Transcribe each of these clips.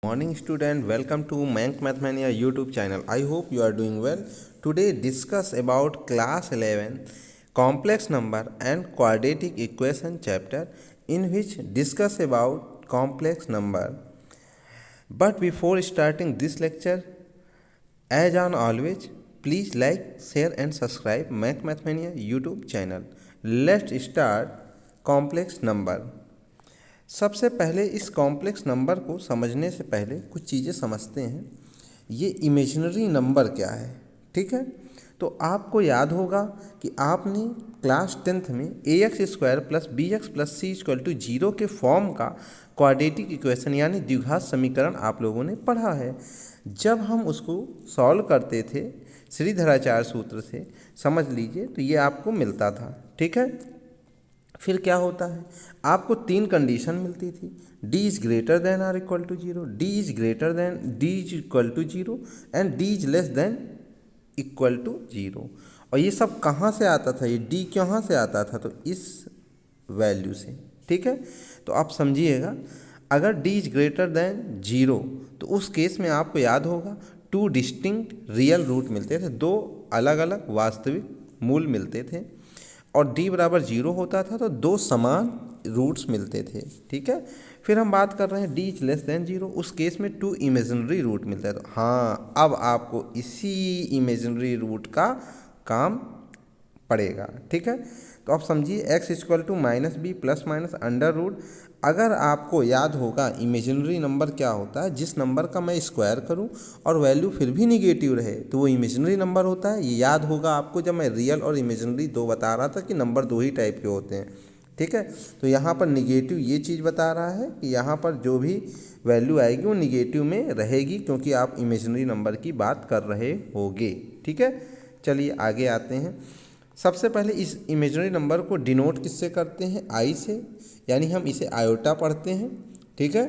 Morning student, welcome to Mank Mathmania YouTube channel. I hope you are doing well. Today discuss about class 11 complex number and quadratic equation chapter in which discuss about complex number. But before starting this lecture, as on always, please like, share and subscribe Mank Mathmania YouTube channel. Let's start complex number. सबसे पहले इस complex number को समझने से पहले कुछ चीज़ें समझते हैं। ये इमेजिनरी नंबर क्या है, ठीक है। तो आपको याद होगा कि आपने क्लास 10th में ax² plus bx plus c equal to 0 के फॉर्म का क्वाड्रेटिक इक्वेशन यानी द्विघात समीकरण आप लोगों ने पढ़ा है। जब हम उसको सॉल्व करते थे श्रीधराचार्य सूत्र से, समझ लीजिए, तो ये आपको मिलता था, ठीक है। फिर क्या होता है, आपको तीन कंडीशन मिलती थी, d is greater than or equal to 0, d is greater than d is equal to 0 and d is less than equal to 0। और ये सब कहाँ से आता था, ये d कहाँ से आता था, तो इस वैल्यू से, ठीक है। तो आप समझिएगा, अगर d इज ग्रेटर देन 0 तो उस केस में आपको याद होगा टू डिस्टिंक्ट रियल रूट मिलते थे, दो अलग अलग वास्तविक मूल मिलते थे, और d बराबर 0 होता था तो दो समान रूट्स मिलते थे, ठीक है। फिर हम बात कर रहे हैं d इज लेस देन 0, उस केस में टू इमेजिनरी रूट मिलता है। तो हाँ, अब आपको इसी इमेजिनरी रूट का काम पड़ेगा, ठीक है। तो आप समझिए x equal to minus b plus minus under root. अगर आपको याद होगा इमेजिनरी नंबर क्या होता है, जिस नंबर का मैं स्क्वायर करूं और वैल्यू फिर भी निगेटिव रहे तो वो इमेजिनरी नंबर होता है। ये याद होगा आपको जब मैं रियल और इमेजिनरी दो बता रहा था कि नंबर दो ही टाइप के होते हैं, ठीक है। तो यहाँ पर निगेटिव ये चीज़ बता रहा है कि यहाँ पर जो भी वैल्यू आएगी वो निगेटिव में रहेगी, क्योंकि आप इमेजिनरी नंबर की बात कर रहे होगे, ठीक है। चलिए आगे आते हैं। सबसे पहले इस इमेजिनरी नंबर को डिनोट किससे करते हैं, आई से, यानी हम इसे आयोटा पढ़ते हैं, ठीक है।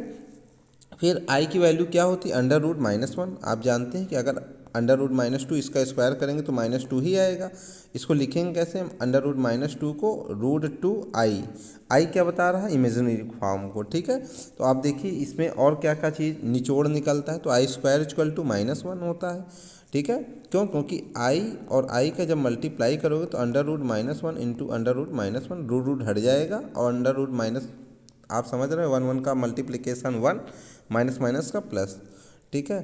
फिर आई की वैल्यू क्या होती है, अंडर रूट -1। आप जानते हैं कि अगर अंडर रूट -2 इसका स्क्वायर करेंगे तो -2 ही आएगा। इसको लिखेंगे कैसे हम, अंडर रूट -2 को √2 आई। आई क्या बता रहा है, इमेजिनरी फॉर्म को, ठीक है। तो आप देखिए इसमें और क्या क्या चीज़ निचोड़ निकलता है, तो आई स्क्वायर इक्वल टू -1 होता है, ठीक है। क्यों, क्योंकि आई और आई का जब मल्टीप्लाई करोगे तो under root -1 into under root -1, root root हट जाएगा और अंडर रूट माइनस, आप समझ रहे हैं, 1 का मल्टीप्लिकेशन 1 माइनस माइनस का प्लस, ठीक है।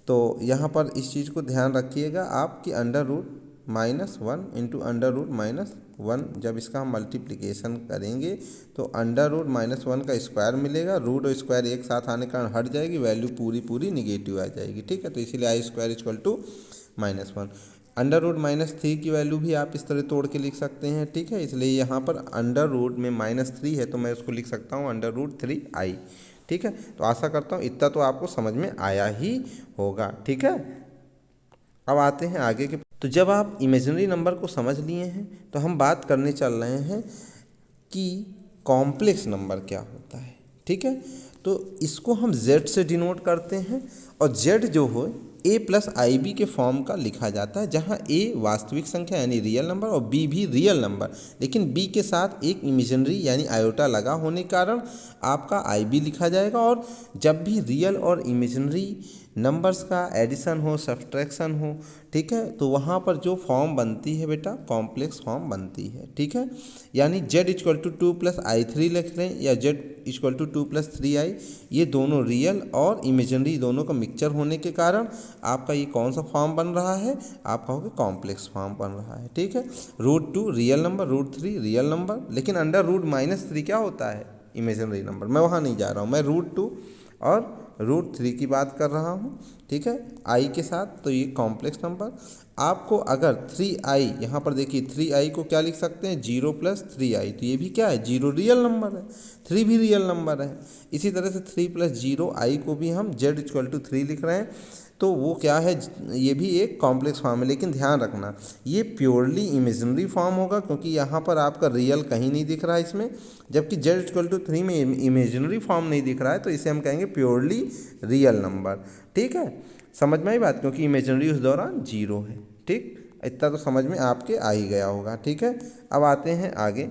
तो यहाँ पर इस चीज़ को ध्यान रखिएगा आप कि under root -1 into under root -1, जब इसका हम मल्टीप्लिकेशन करेंगे तो अंडर रूट -1 का स्क्वायर मिलेगा, रूट और स्क्वायर एक साथ आने के कारण हट जाएगी, वैल्यू पूरी पूरी निगेटिव आ जाएगी, ठीक है। तो इसीलिए i square equal to -1। Under root -3 की वैल्यू भी आप इस तरह तोड़ के लिख सकते हैं, ठीक है। इसलिए यहाँ पर अंडर रूट में -3 है तो मैं उसको लिख सकता हूँ अंडर रूट 3i, ठीक है। तो आशा करता हूँ इतना तो आपको समझ में आया ही होगा, ठीक है। अब आते हैं आगे के। तो जब आप इमेजिनरी नंबर को समझ लिए हैं तो हम बात करने चल रहे हैं कि कॉम्प्लेक्स नंबर क्या होता है, ठीक है। तो इसको हम z से डिनोट करते हैं, और z जो हो a प्लस आई बी के फॉर्म का लिखा जाता है, जहाँ a वास्तविक संख्या यानी रियल नंबर और b भी रियल नंबर, लेकिन b के साथ एक इमेजिनरी यानी आयोटा लगा होने के कारण आपका आई बी लिखा जाएगा। और जब भी रियल और इमेजिनरी नंबर्स का एडिशन हो, सब्सट्रैक्शन हो, ठीक है, तो वहाँ पर जो फॉर्म बनती है बेटा, कॉम्प्लेक्स फॉर्म बनती है, ठीक है। यानी z equal to 2 plus i3 लिख लें या z equal to 2 plus 3i, ये दोनों रियल और इमेजिनरी दोनों का मिक्सचर होने के कारण आपका ये कौन सा फॉर्म बन रहा है, आप कहोगे कॉम्प्लेक्स फॉर्म बन रहा है, ठीक है। √2 रियल नंबर, √3 रियल नंबर, लेकिन अंडर रूट -3 क्या होता है, इमेजिनरी नंबर। मैं वहाँ नहीं जा रहा हूँ, मैं √2 और √3 की बात कर रहा हूँ, ठीक है, आई के साथ। तो ये कॉम्प्लेक्स नंबर आपको अगर 3i, यहाँ पर देखिए 3i को क्या लिख सकते हैं, 0 प्लस 3i, तो ये भी क्या है, 0 रियल नंबर है, 3 भी रियल नंबर है। इसी तरह से 3 प्लस 0i को भी हम z इक्वल टू 3 लिख रहे हैं, तो वो क्या है, ये भी एक कॉम्प्लेक्स फॉर्म है। लेकिन ध्यान रखना ये प्योरली इमेजिनरी फॉर्म होगा, क्योंकि यहाँ पर आपका रियल कहीं नहीं दिख रहा है इसमें, जबकि z इक्वल टू 3 में इमेजिनरी फॉर्म नहीं दिख रहा है, तो इसे हम कहेंगे प्योरली रियल नंबर, ठीक है। समझ में आई बात, क्योंकि इमेजिनरी उस दौरान 0 है, ठीक। इतना तो समझ में आपके आ ही गया होगा, ठीक है। अब आते हैं आगे।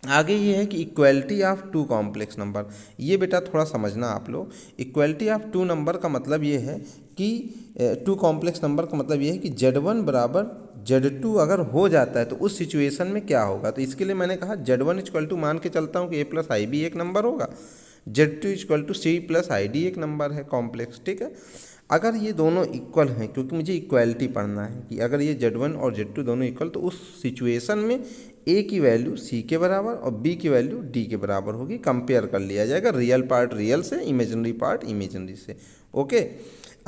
आगे ये है कि equality of two complex number. ये बेटा थोड़ा समझना आप लोग। इक्वलिटी ऑफ टू नंबर का मतलब ये है कि टू कॉम्प्लेक्स नंबर का मतलब ये है कि Z1 बराबर Z2 अगर हो जाता है तो उस सिचुएशन में क्या होगा। तो इसके लिए मैंने कहा Z1 इक्वल टू मान के चलता हूँ कि A+IB एक नंबर होगा, Z2 इक्वल टू C+ID एक नंबर है कॉम्प्लेक्स, ठीक है। अगर ये दोनों इक्वल हैं, क्योंकि मुझे इक्वलिटी पढ़ना है कि अगर ये Z1 और Z2 दोनों इक्वल तो उस सिचुएशन में A की वैल्यू C के बराबर और B की वैल्यू D के बराबर होगी। कंपेयर कर लिया जाएगा रियल पार्ट रियल से, इमेजिनरी पार्ट इमेजिनरी से। ओके,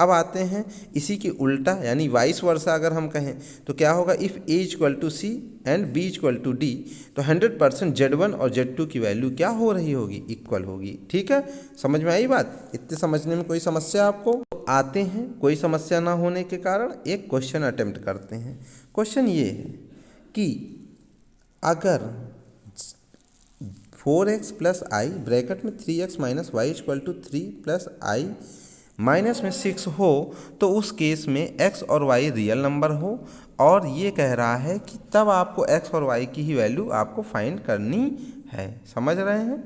अब आते हैं इसी की उल्टा यानी वाइस वर्सा अगर हम कहें तो क्या होगा। If A equal to C and B equal to D तो 100% Z1 और Z2 की वैल्यू क्या हो रही होगी, इक्वल होगी। ठीक है, समझ में आई बात। इतने समझने में कोई समस्या आपको। तो आते हैं कोई समस्या ना होने के कारण एक क्वेश्चन अटेम्प्ट करते हैं। क्वेश्चन ये है कि अगर 4x प्लस आई ब्रैकेट में 3x minus y equal to 3 plus i minus में 6 हो तो उस केस में x और y रियल नंबर हो, और ये कह रहा है कि तब आपको x और y की ही वैल्यू आपको फाइंड करनी है। समझ रहे हैं।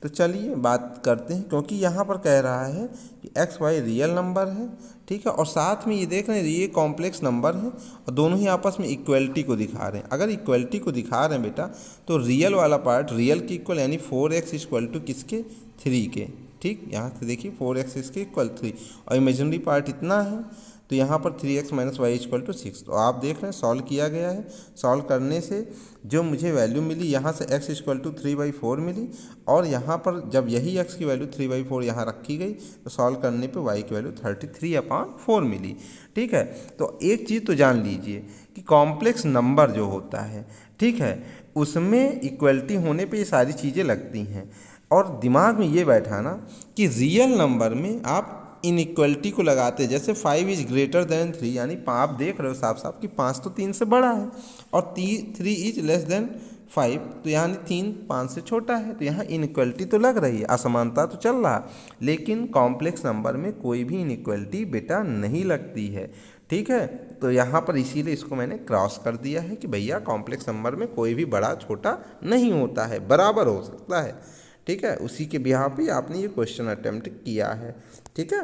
तो चलिए बात करते हैं, क्योंकि यहाँ पर कह रहा है कि x y रियल नंबर है, ठीक है, और साथ में ये देख रहे हैं ये कॉम्प्लेक्स नंबर है और दोनों ही आपस में इक्वलिटी को दिखा रहे हैं। अगर इक्वलिटी को दिखा रहे हैं बेटा तो रियल वाला पार्ट रियल की इक्वल यानी 4x इक्वल टू किसके, 3 के। ठीक, यहाँ से देखिए 4x इसके इक्वल 3 और इमेजिनरी पार्ट इतना है तो यहाँ पर 3x minus y equal to 6। तो आप देख रहे हैं सॉल्व किया गया है। सॉल्व करने से जो मुझे वैल्यू मिली यहाँ से x इक्वल टू 3/4 मिली, और यहाँ पर जब यही x की वैल्यू 3/4 यहाँ रखी गई तो सॉल्व करने पे y की वैल्यू 33/4 मिली। ठीक है, तो एक चीज़ तो जान लीजिए कि कॉम्प्लेक्स नंबर जो होता है, ठीक है, उसमें इक्वलिटी होने पे ये सारी चीज़ें लगती हैं। और दिमाग में ये बैठाना कि रियल नंबर में आप इनइक्वलिटी को लगाते, जैसे 5 इज ग्रेटर देन 3 यानी आप देख रहे हो साफ साफ कि 5 तो 3 से बड़ा है, और 3 इज लेस देन 5 तो यानी 3 5 से छोटा है। तो यहाँ इनइक्वलिटी तो लग रही है, असमानता तो चल रहा, लेकिन कॉम्प्लेक्स नंबर में कोई भी इनइक्वलिटी बेटा नहीं लगती है। ठीक है, तो यहाँ पर इसीलिए इसको मैंने क्रॉस कर दिया है कि भैया कॉम्प्लेक्स नंबर में कोई भी बड़ा छोटा नहीं होता है, बराबर हो सकता है। ठीक है, उसी के बिहार पे आपने ये क्वेश्चन अटेम्प्ट किया है। ठीक है,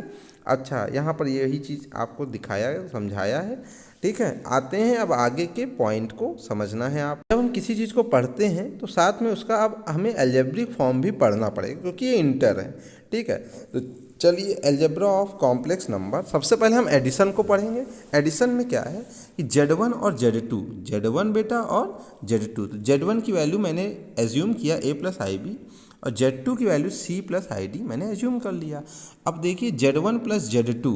अच्छा यहाँ पर यही चीज़ आपको दिखाया है, समझाया है। ठीक है, आते हैं अब आगे के पॉइंट को समझना है। आप जब हम किसी चीज़ को पढ़ते हैं तो साथ में उसका अब हमें अलजेब्रिक फॉर्म भी पढ़ना पड़ेगा, क्योंकि ये इंटर है। ठीक है, तो चलिए अलजेब्रा ऑफ कॉम्प्लेक्स नंबर, सबसे पहले हम एडिशन को पढ़ेंगे। एडिशन में क्या है कि Z1 और Z2, Z1 बेटा और Z2, तो Z1 की वैल्यू मैंने एज्यूम किया A+IB और Z2 की वैल्यू C+ID मैंने एज्यूम कर लिया। अब देखिए Z1 plus Z2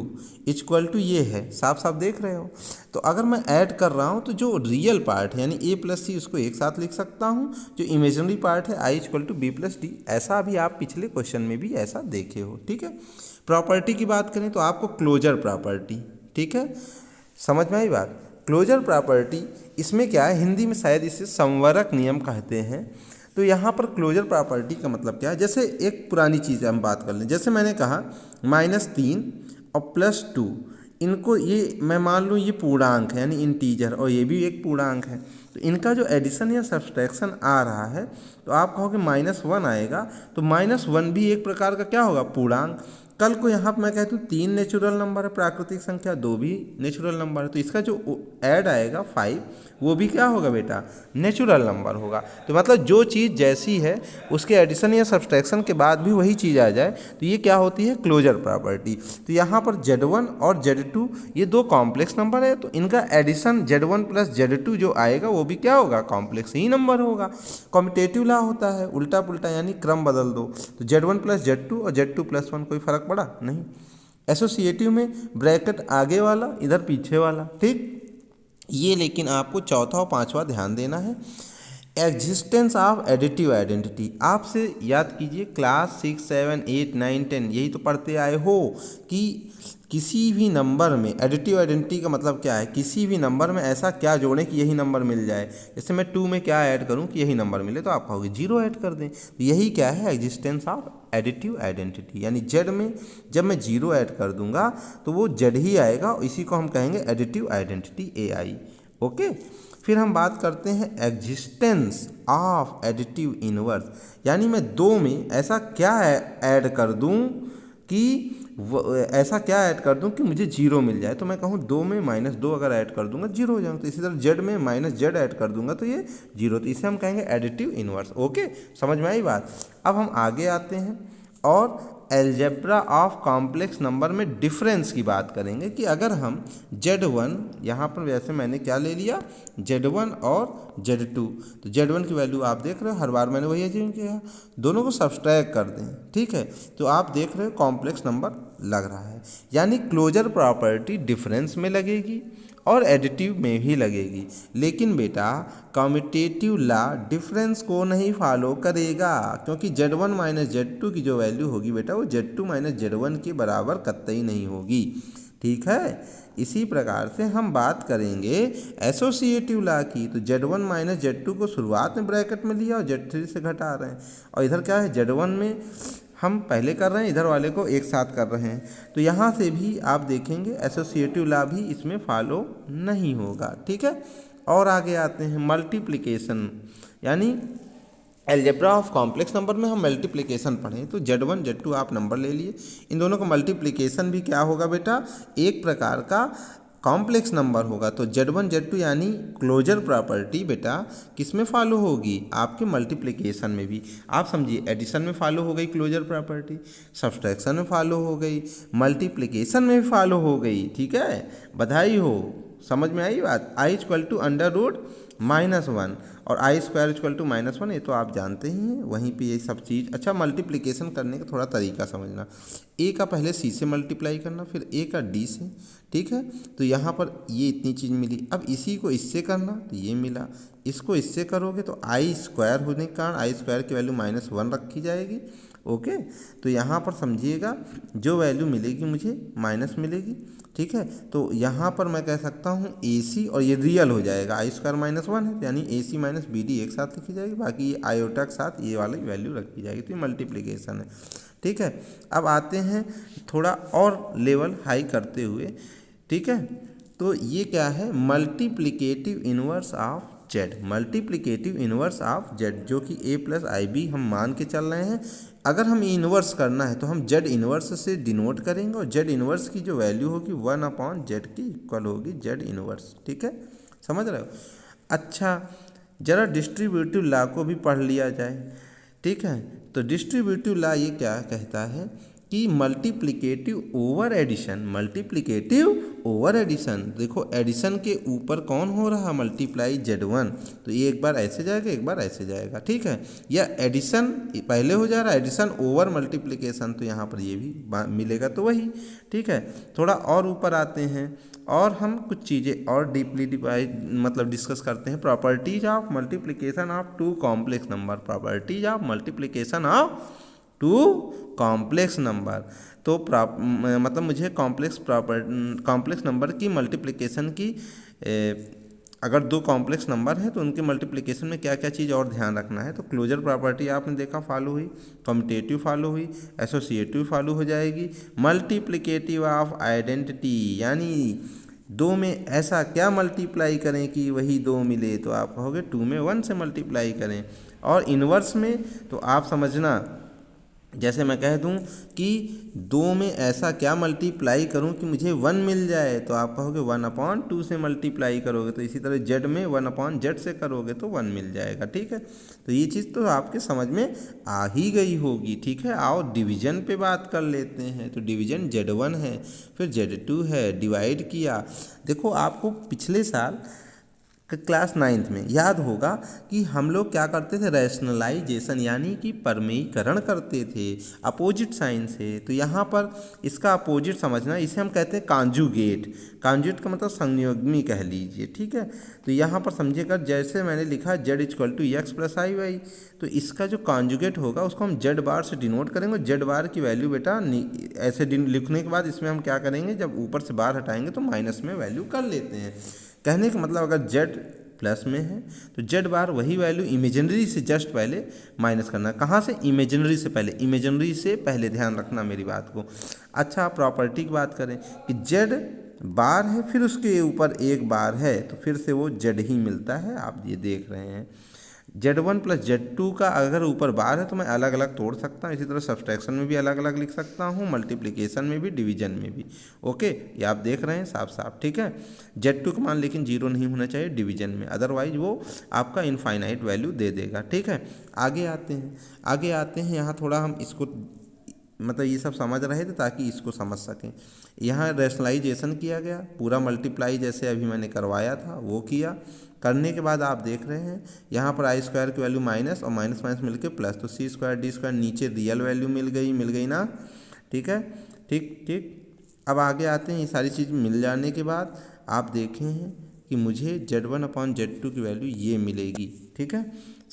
equal to ये है, साफ साफ देख रहे हो। तो अगर मैं ऐड कर रहा हूँ तो जो रियल पार्ट है यानी A+C उसको एक साथ लिख सकता हूँ, जो इमेजिनरी पार्ट है I इक्वल टू B+D, ऐसा भी आप पिछले क्वेश्चन में भी ऐसा देखे हो। ठीक है, प्रॉपर्टी की बात करें तो आपको क्लोजर प्रॉपर्टी, ठीक है, समझ में आई बात। क्लोजर प्रॉपर्टी इसमें क्या है, हिंदी में शायद इसे संवरक नियम कहते हैं। तो यहाँ पर क्लोजर प्रॉपर्टी का मतलब क्या है, जैसे एक पुरानी चीज़ हम बात कर लें, जैसे मैंने कहा -3 और +2, इनको ये मैं मान लूँ ये पूर्णांक है यानी इंटीजर, और ये भी एक पूर्णांक है, तो इनका जो एडिशन या सब्सट्रैक्शन आ रहा है तो आप कहोगे -1 आएगा, तो -1 भी एक प्रकार का क्या होगा, पूर्णांक। कल को यहाँ पर मैं कहता हूँ 3 नेचुरल नंबर है प्राकृतिक संख्या, 2 भी नेचुरल नंबर है, तो इसका जो ऐड आएगा 5 वो भी क्या होगा बेटा, नेचुरल नंबर होगा। तो मतलब जो चीज़ जैसी है उसके एडिशन या सब्सट्रैक्शन के बाद भी वही चीज़ आ जाए तो ये क्या होती है, क्लोजर प्रॉपर्टी। तो यहाँ पर Z1 और Z2 ये दो कॉम्प्लेक्स नंबर है, तो इनका एडिशन Z1 प्लस Z2 जो आएगा वो भी क्या होगा, कॉम्प्लेक्स ही नंबर होगा। कॉम्पिटेटिव लॉ होता है, उल्टा पुल्टा यानी क्रम बदल दो, तो Z1 प्लस Z2 और Z2 प्लस 1 कोई फर्क पड़ा नहीं। एसोसिएटिव में ब्रैकेट आगे वाला इधर पीछे वाला, ठीक। ये लेकिन आपको चौथा और पांचवा ध्यान देना है। एग्जिस्टेंस ऑफ एडिटिव आइडेंटिटी, आपसे याद कीजिए क्लास 6, 7, 8, 9, 10 यही तो पढ़ते आए हो कि किसी भी नंबर में एडिटिव आइडेंटिटी का मतलब क्या है, किसी भी नंबर में ऐसा क्या जोड़ें कि यही नंबर मिल जाए। जैसे मैं 2 में क्या ऐड करूं कि यही नंबर मिले, तो आप कहोगे 0 ऐड कर दें। तो यही क्या है, एग्जिस्टेंस ऑफ एडिटिव आइडेंटिटी, यानी जेड में जब मैं 0 ऐड कर दूंगा तो वो जेड ही आएगा, इसी को हम कहेंगे एडिटिव आइडेंटिटी AI। ओके, फिर हम बात करते हैं एग्जिस्टेंस ऑफ एडिटिव इनवर्स, यानी मैं दो में ऐसा क्या ऐड कर दूं कि ऐसा क्या ऐड कर दूं कि मुझे जीरो मिल जाए। तो मैं कहूँ दो में -2 अगर ऐड कर दूंगा जीरो हो जाएगा। तो इसी तरह जेड में -z ऐड कर दूंगा तो ये जीरो, तो इसे हम कहेंगे एडिटिव इनवर्स। ओके, समझ में आई बात। अब हम आगे आते हैं और एलजेब्रा ऑफ कॉम्प्लेक्स नंबर में डिफरेंस की बात करेंगे कि अगर हम Z1, यहाँ पर वैसे मैंने क्या ले लिया Z1 और Z2, तो Z1 की वैल्यू आप देख रहे हो, हर बार मैंने वही अज्यूम किया, दोनों को सब्सट्रैक्ट कर दें, ठीक है, तो आप देख रहे हो कॉम्प्लेक्स नंबर लग रहा है, यानी क्लोजर प्रॉपर्टी डिफरेंस में लगेगी और एडिटिव में भी लगेगी। लेकिन बेटा कम्यूटेटिव लॉ डिफरेंस को नहीं फॉलो करेगा, क्योंकि Z1 - Z2 की जो वैल्यू होगी बेटा वो Z2 - Z1 के बराबर कतई नहीं होगी, ठीक है। इसी प्रकार से हम बात करेंगे एसोसिएटिव लॉ की, तो Z1 - Z2 को शुरुआत में ब्रैकेट में लिया और Z3 से घटा रहे हैं, और इधर क्या है Z1 में हम पहले कर रहे हैं, इधर वाले को एक साथ कर रहे हैं, तो यहाँ से भी आप देखेंगे एसोसिएटिव लॉ भी इसमें फॉलो नहीं होगा, ठीक है। और आगे आते हैं मल्टीप्लिकेशन, यानी अलजेब्रा ऑफ कॉम्प्लेक्स नंबर में हम मल्टीप्लिकेशन पढ़ें, तो Z1 Z2 आप नंबर ले लिए, इन दोनों का मल्टीप्लिकेशन भी क्या होगा बेटा, एक प्रकार का कॉम्प्लेक्स नंबर होगा। तो Z1 Z2 यानी क्लोजर प्रॉपर्टी बेटा किस में फॉलो होगी, आपके मल्टीप्लिकेशन में भी। आप समझिए एडिशन में फॉलो हो गई क्लोजर प्रॉपर्टी, सब्सट्रैक्शन में फॉलो हो गई, मल्टीप्लिकेशन में भी फॉलो हो गई, ठीक है, बधाई हो, समझ में आई बात। I = (-1) और I² = -1, ये तो आप जानते ही हैं, वहीं पे ये सब चीज़। अच्छा, मल्टीप्लिकेशन करने का थोड़ा तरीका समझना, A का पहले C से मल्टीप्लाई करना, फिर A का D से, ठीक है, तो यहाँ पर ये इतनी चीज़ मिली। अब इसी को इससे करना तो ये मिला, इसको इससे करोगे तो I² होने के कारण I² की वैल्यू -1 रखी जाएगी। ओके, तो यहाँ पर समझिएगा जो वैल्यू मिलेगी मुझे माइनस मिलेगी, ठीक है। तो यहाँ पर मैं कह सकता हूँ AC, और ये रियल हो जाएगा, I² -1 है, यानी AC - BD एक साथ लिखी जाएगी, बाकी ये आयोटा के साथ ये वाली वैल्यू रखी जाएगी, तो ये मल्टीप्लिकेशन है, ठीक है। अब आते हैं थोड़ा और लेवल हाई करते हुए, ठीक है, तो ये क्या है, multiplicative inverse of Z, multiplicative inverse of Z, जो कि A + IB हम मान के चल रहे हैं। अगर हम इनवर्स करना है तो हम Z इनवर्स से डिनोट करेंगे, और Z इनवर्स की जो वैल्यू होगी 1/Z की इक्वल होगी Z इनवर्स, ठीक है, समझ रहे हो। अच्छा, जरा डिस्ट्रीब्यूटिव लॉ को भी पढ़ लिया जाए, ठीक है। तो डिस्ट्रीब्यूटिव लॉ ये क्या कहता है कि multiplicative over addition, multiplicative over addition, देखो एडिशन के ऊपर कौन हो रहा, मल्टीप्लाई Z1, तो ये एक बार ऐसे जाएगा एक बार ऐसे जाएगा, ठीक है, या एडिशन पहले हो जा रहा है, एडिशन ओवर मल्टीप्लिकेशन, तो यहाँ पर ये भी मिलेगा, तो वही, ठीक है। थोड़ा और ऊपर आते हैं और हम कुछ चीज़ें और डीपली मतलब डिस्कस करते हैं, properties of multiplication of two complex number, properties of multiplication of two complex number. तो मतलब मुझे कॉम्प्लेक्स नंबर की मल्टीप्लिकेशन की अगर दो कॉम्प्लेक्स नंबर हैं तो उनके मल्टीप्लिकेशन में क्या क्या चीज़ और ध्यान रखना है। तो क्लोजर प्रॉपर्टी आपने देखा फॉलो हुई, कम्यूटेटिव फॉलो हुई, एसोसिएटिव फॉलो हो जाएगी, मल्टीप्लिकेटिव ऑफ आइडेंटिटी, यानी दो में ऐसा क्या मल्टीप्लाई करें कि वही दो मिले, तो आप कहोगे 2 में 1 से मल्टीप्लाई करें। और इन्वर्स में तो आप समझना, जैसे मैं कह दूं कि 2 में ऐसा क्या मल्टीप्लाई करूं कि मुझे 1 मिल जाए, तो आप कहोगे 1/2 से मल्टीप्लाई करोगे, तो इसी तरह Z में 1/Z से करोगे तो 1 मिल जाएगा, ठीक है। तो ये चीज़ तो आपके समझ में आ ही गई होगी, ठीक है। आओ डिवीज़न पे बात कर लेते हैं। तो डिवीज़न Z1 है, फिर Z2 है, डिवाइड किया। देखो आपको पिछले साल क्लास 9th में याद होगा कि हम लोग क्या करते थे, रैशनलाइजेशन यानी कि परमेयीकरण करते थे अपोजिट साइन से। तो यहाँ पर इसका अपोजिट समझना, इसे हम कहते हैं कांजुगेट। कांजुगेट का मतलब संयोगमी कह लीजिए, ठीक है। तो यहाँ पर समझिएगा, जैसे मैंने लिखा Z = X + IY, तो इसका जो कांजुगेट होगा उसको हम Z बार से डिनोट करेंगे। Z बार की वैल्यू बेटा ऐसे लिखने के बाद इसमें हम क्या करेंगे, जब ऊपर से बार हटाएंगे तो माइनस में वैल्यू कर लेते हैं। कहने का मतलब अगर Z प्लस में है तो Z बार वही वैल्यू इमेजिनरी से जस्ट पहले माइनस करना। कहाँ से, इमेजिनरी से पहले, इमेजिनरी से पहले, ध्यान रखना मेरी बात को। अच्छा, प्रॉपर्टी की बात करें कि Z बार है, फिर उसके ऊपर एक बार है, तो फिर से वो जेड ही मिलता है। आप ये देख रहे हैं Z1 प्लस Z2 का अगर ऊपर बार है तो मैं अलग अलग तोड़ सकता हूँ। इसी तरह सब्सट्रैक्शन में भी अलग अलग लिख सकता हूँ, मल्टीप्लिकेशन में भी, डिवीजन में भी। ओके, ये आप देख रहे हैं साफ साफ, ठीक है। Z2 का मान लेकिन 0 नहीं होना चाहिए डिवीजन में, अदरवाइज वो आपका इनफाइनाइट वैल्यू दे देगा, ठीक है। आगे आते हैं यहाँ थोड़ा हम इसको मतलब ये सब समझ रहे थे ताकि इसको समझ सकें। यहाँ रैशनलाइजेशन किया गया, पूरा मल्टीप्लाई जैसे अभी मैंने करवाया था वो किया। करने के बाद आप देख रहे हैं यहाँ पर आई स्क्वायर की वैल्यू माइनस और माइनस माइनस मिलके प्लस, तो सी स्क्वायर डी स्क्वायर नीचे रियल वैल्यू मिल गई ना, ठीक है। ठीक। अब आगे आते हैं, ये सारी चीज़ मिल जाने के बाद आप देखें हैं कि मुझे Z1/Z2 की वैल्यू ये मिलेगी, ठीक है।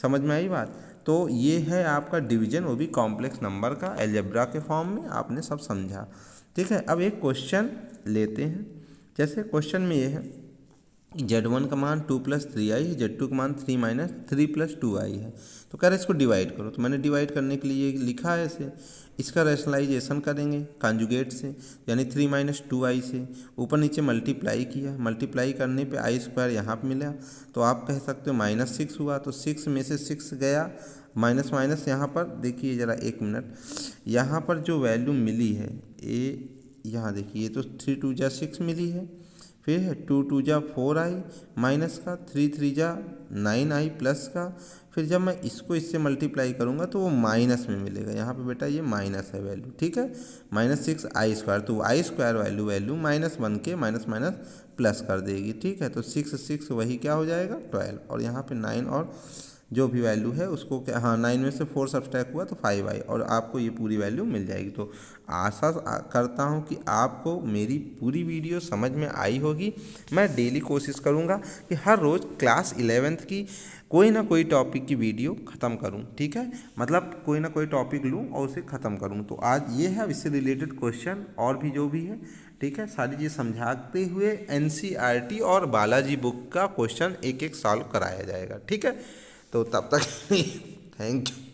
समझ में आई बात। तो ये है आपका डिवीजन, वो भी कॉम्प्लेक्स नंबर का, अलजेब्रा के फॉर्म में, आपने सब समझा, ठीक है। अब एक क्वेश्चन लेते हैं। जैसे क्वेश्चन में ये है कि Z1 का मान 2 + 3i है, Z2 का मान 3 + 2i है। तो कह रहे इसको डिवाइड करो, तो मैंने डिवाइड करने के लिए लिखा है ऐसे। इसका रैशनलाइजेशन करेंगे कॉन्जुगेट से, यानी 3 - 2i से। ऊपर नीचे मल्टीप्लाई किया, मल्टीप्लाई करने पे आई स्क्वायर यहाँ पर मिला, तो आप कह सकते हो -6 हुआ। तो 6 में से 6 गया, माइनस माइनस यहाँ पर देखिए ज़रा, 1 मिनट। यहाँ पर जो वैल्यू मिली है यहाँ देखिए, तो 3 × 2 = 6 मिली है, फिर है 2 × 2 = 4i माइनस का, 3 × 3 = 9i प्लस का। फिर जब मैं इसको इससे मल्टीप्लाई करूँगा तो वो माइनस में मिलेगा। यहाँ पे बेटा ये माइनस है वैल्यू, ठीक है। -6i², तो आई स्क्वायर वैल्यू माइनस बन के माइनस माइनस प्लस कर देगी, ठीक है। तो 6 वही क्या हो जाएगा 12, और यहाँ पे 9 और जो भी वैल्यू है उसको क्या, हाँ 9 में से 4 सब्सट्रैक्ट हुआ तो 5i, और आपको ये पूरी वैल्यू मिल जाएगी। तो आशा करता हूँ कि आपको मेरी पूरी वीडियो समझ में आई होगी। मैं डेली कोशिश करूँगा कि हर रोज़ क्लास 11th की कोई ना कोई टॉपिक की वीडियो ख़त्म करूँ, ठीक है। मतलब कोई ना कोई टॉपिक लूँ और उसे ख़त्म करूँ। तो आज ये है, इससे रिलेटेड क्वेश्चन और भी जो भी है, ठीक है, सारी चीज़ समझाते हुए NCERT और बालाजी बुक का क्वेश्चन एक एक सॉल्व कराया जाएगा, ठीक है। तो तब तक थैंक यू।